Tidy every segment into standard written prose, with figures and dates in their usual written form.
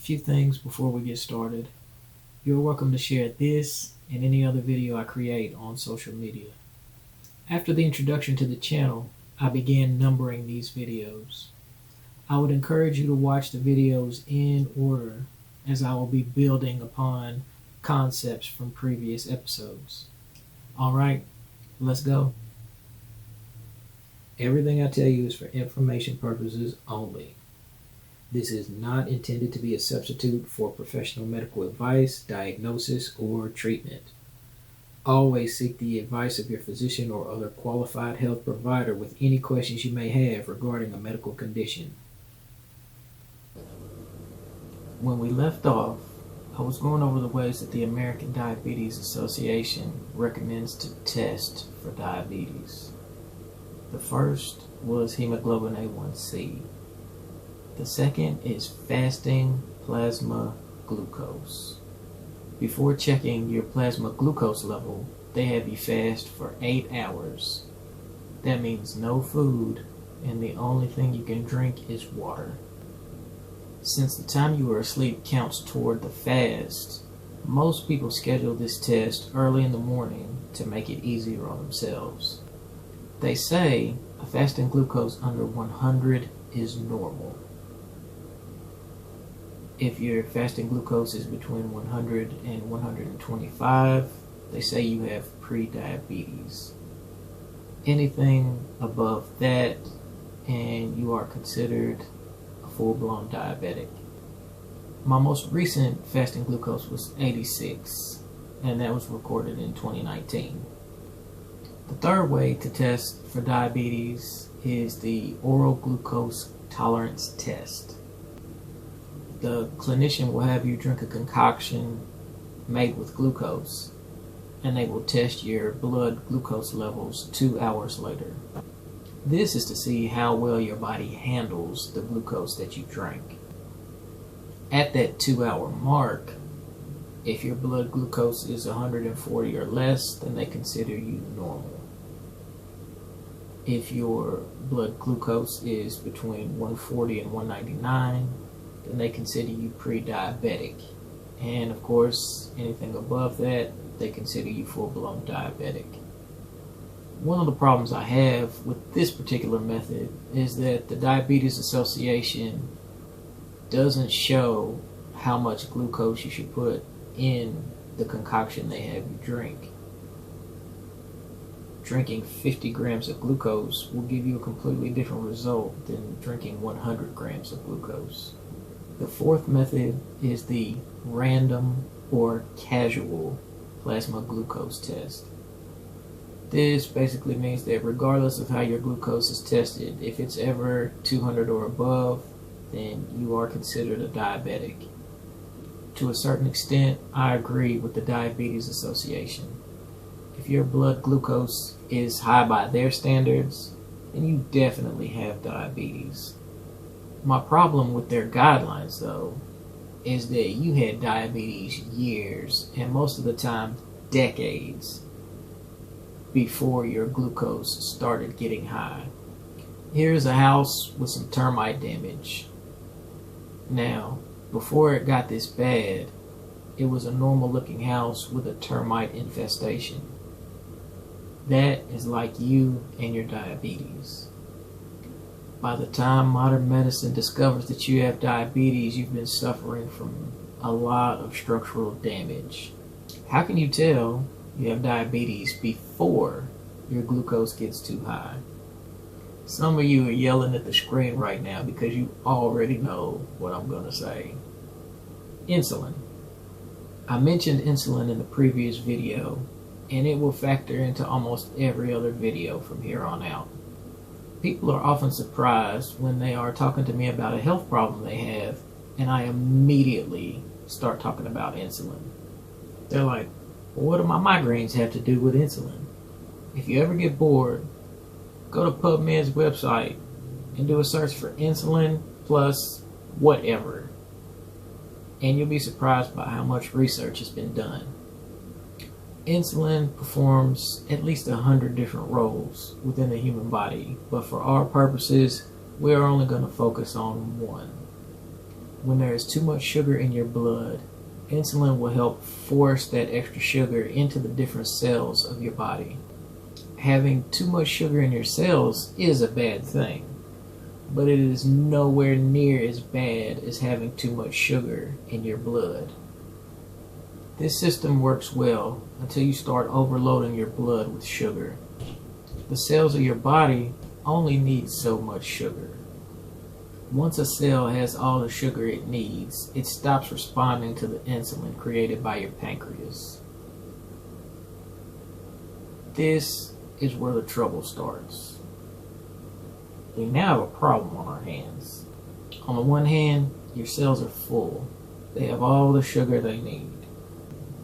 few things before we get started. You're welcome to share this and any other video I create on social media. After the introduction to the channel, I began numbering these videos. I would encourage you to watch the videos in order, as I will be building upon concepts from previous episodes. Alright, let's go. Everything I tell you is for information purposes only. This is not intended to be a substitute for professional medical advice, diagnosis, or treatment. Always seek the advice of your physician or other qualified health provider with any questions you may have regarding a medical condition. When we left off, I was going over the ways that the American Diabetes Association recommends to test for diabetes. The first was hemoglobin A1C. The second is fasting plasma glucose. Before checking your plasma glucose level, they have you fast for 8 hours. That means no food, and the only thing you can drink is water. Since the time you were asleep counts toward the fast, most people schedule this test early in the morning to make it easier on themselves. They say a fasting glucose under 100 is normal. If your fasting glucose is between 100 and 125, they say you have pre-diabetes. Anything above that, and you are considered a full-blown diabetic. My most recent fasting glucose was 86, and that was recorded in 2019. The third way to test for diabetes is the oral glucose tolerance test. The clinician will have you drink a concoction made with glucose, and they will test your blood glucose levels 2 hours later. This is to see how well your body handles the glucose that you drank. At that 2-hour mark, if your blood glucose is 140 or less, then they consider you normal. If your blood glucose is between 140 and 199, then they consider you pre-diabetic. And of course, anything above that, they consider you full-blown diabetic. One of the problems I have with this particular method is that the Diabetes Association doesn't show how much glucose you should put in the concoction they have you drink. Drinking 50 grams of glucose will give you a completely different result than drinking 100 grams of glucose. The fourth method is the random or casual plasma glucose test. This basically means that regardless of how your glucose is tested, if it's ever 200 or above, then you are considered a diabetic. To a certain extent, I agree with the Diabetes Association. If your blood glucose is high by their standards, then you definitely have diabetes. My problem with their guidelines, though, is that you had diabetes years, and most of the time decades, before your glucose started getting high. Here's a house with some termite damage. Now, before it got this bad, it was a normal looking house with a termite infestation. That is like you and your diabetes. By the time modern medicine discovers that you have diabetes, you've been suffering from a lot of structural damage. How can you tell you have diabetes before your glucose gets too high? Some of you are yelling at the screen right now because you already know what I'm going to say. Insulin. I mentioned insulin in the previous video, and it will factor into almost every other video from here on out. People are often surprised when they are talking to me about a health problem they have, and I immediately start talking about insulin. They're like, well, what do my migraines have to do with insulin? If you ever get bored, go to PubMed's website and do a search for insulin plus whatever, and you'll be surprised by how much research has been done. Insulin performs at least 100 different roles within the human body, but for our purposes, we're only going to focus on one. When there is too much sugar in your blood, insulin will help force that extra sugar into the different cells of your body. Having too much sugar in your cells is a bad thing, but it is nowhere near as bad as having too much sugar in your blood. This system works well until you start overloading your blood with sugar. The cells of your body only need so much sugar. Once a cell has all the sugar it needs, it stops responding to the insulin created by your pancreas. This is where the trouble starts. We now have a problem on our hands. On the one hand, your cells are full. They have all the sugar they need.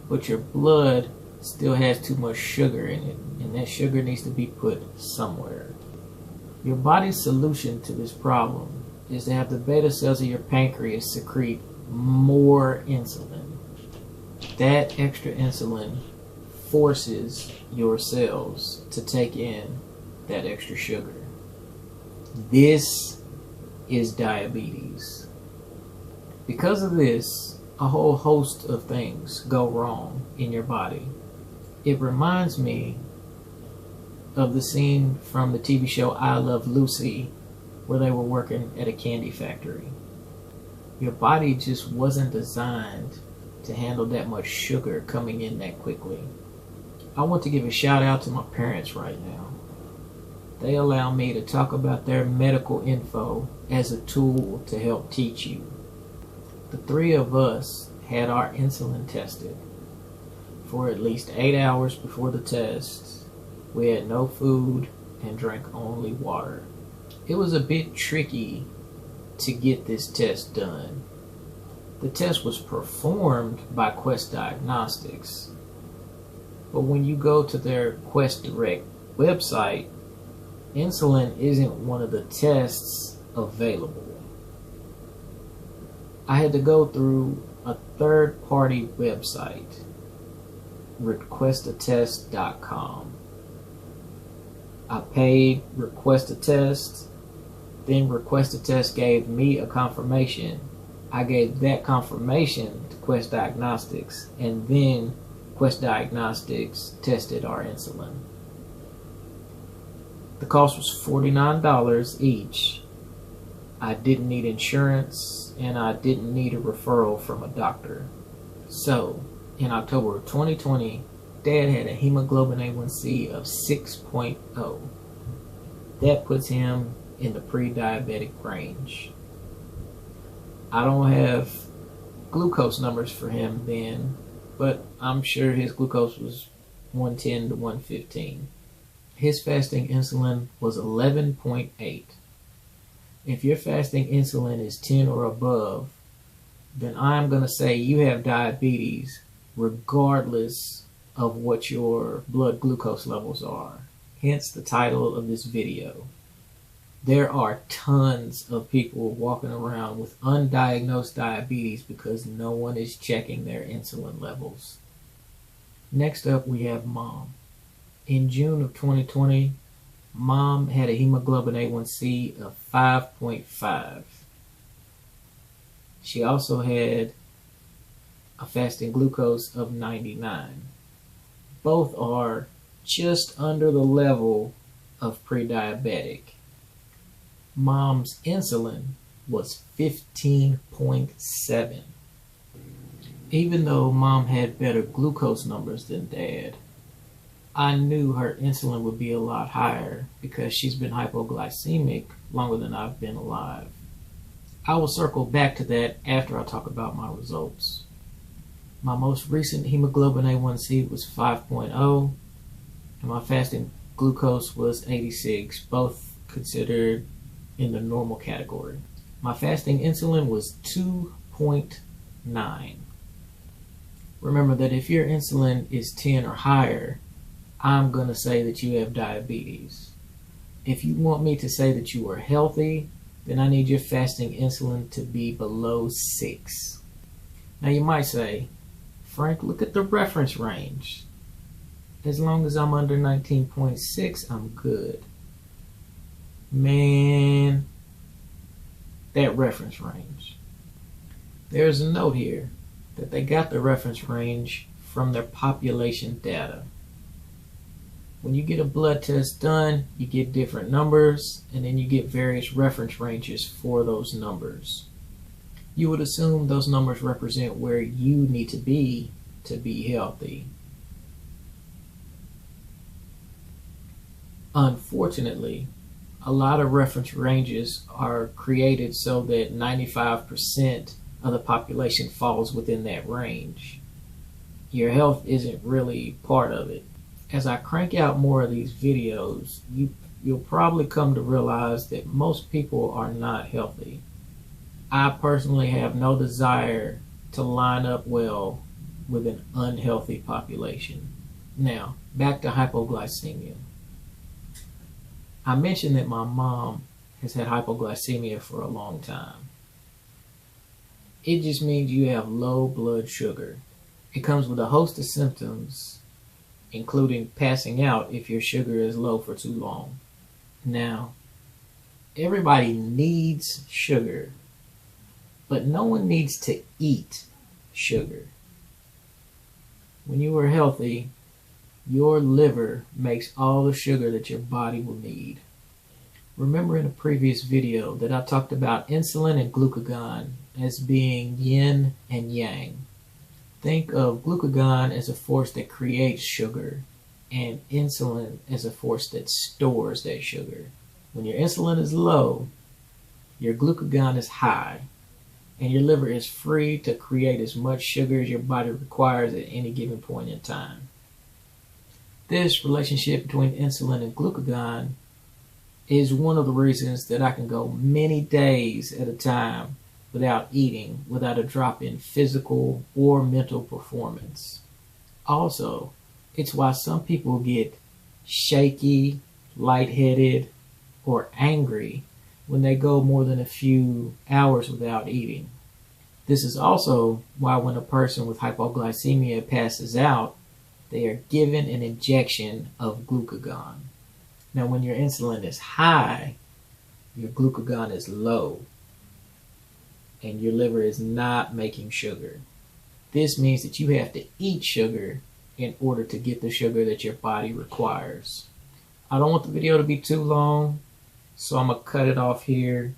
But your blood still has too much sugar in it, and that sugar needs to be put somewhere. Your body's solution to this problem is to have the beta cells of your pancreas secrete more insulin. That extra insulin forces your cells to take in that extra sugar. This is diabetes. Because of this, a whole host of things go wrong in your body. It reminds me of the scene from the TV show I Love Lucy, where they were working at a candy factory. Your body just wasn't designed to handle that much sugar coming in that quickly. I want to give a shout out to my parents right now. They allow me to talk about their medical info as a tool to help teach you. The three of us had our insulin tested. For at least 8 hours before the test, we had no food and drank only water. It was a bit tricky to get this test done. The test was performed by Quest Diagnostics, but when you go to their Quest Direct website, insulin isn't one of the tests available. I had to go through a third-party website, requestatest.com. I paid Request a Test. Then Request a Test gave me a confirmation. I gave that confirmation to Quest Diagnostics, and then Quest Diagnostics tested our insulin. The cost was $49 each. I didn't need insurance, and I didn't need a referral from a doctor. So, in October of 2020, Dad had a hemoglobin A1C of 6.0. That puts him in the pre-diabetic range. I don't have glucose numbers for him then, but I'm sure his glucose was 110 to 115. His fasting insulin was 11.8. If your fasting insulin is 10 or above, then I'm going to say you have diabetes regardless of what your blood glucose levels are. Hence the title of this video. There are tons of people walking around with undiagnosed diabetes because no one is checking their insulin levels. Next up, we have Mom. In June of 2020, Mom had a hemoglobin A1C of 5.5. She also had a fasting glucose of 99. Both are just under the level of pre-diabetic. Mom's insulin was 15.7. Even though Mom had better glucose numbers than Dad, I knew her insulin would be a lot higher because she's been hypoglycemic longer than I've been alive. I will circle back to that after I talk about my results. My most recent hemoglobin A1C was 5.0, and my fasting glucose was 86, both considered in the normal category. My fasting insulin was 2.9. Remember that if your insulin is 10 or higher, I'm going to say that you have diabetes. If you want me to say that you are healthy, then I need your fasting insulin to be below 6. Now you might say, Frank, look at the reference range. As long as I'm under 19.6, I'm good. Man, that reference range. There's a note here that they got the reference range from their population data. When you get a blood test done, you get different numbers, and then you get various reference ranges for those numbers. You would assume those numbers represent where you need to be healthy. Unfortunately, a lot of reference ranges are created so that 95% of the population falls within that range. Your health isn't really part of it. As I crank out more of these videos, you'll probably come to realize that most people are not healthy. I personally have no desire to line up well with an unhealthy population. Now, back to hypoglycemia. I mentioned that my mom has had hypoglycemia for a long time. It just means you have low blood sugar. It comes with a host of symptoms, including passing out if your sugar is low for too long. Now, everybody needs sugar, but no one needs to eat sugar. When you are healthy, your liver makes all the sugar that your body will need. Remember in a previous video that I talked about insulin and glucagon as being yin and yang. Think of glucagon as a force that creates sugar and insulin as a force that stores that sugar. When your insulin is low, your glucagon is high, and your liver is free to create as much sugar as your body requires at any given point in time. This relationship between insulin and glucagon is one of the reasons that I can go many days at a time without eating, without a drop in physical or mental performance. Also, it's why some people get shaky, lightheaded, or angry when they go more than a few hours without eating. This is also why when a person with hypoglycemia passes out, they are given an injection of glucagon. Now, when your insulin is high, your glucagon is low, and your liver is not making sugar. This means that you have to eat sugar in order to get the sugar that your body requires. I don't want the video to be too long, so I'm going to cut it off here.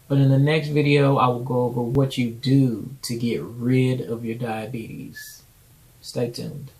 But in the next video, I will go over what you do to get rid of your diabetes. Stay tuned.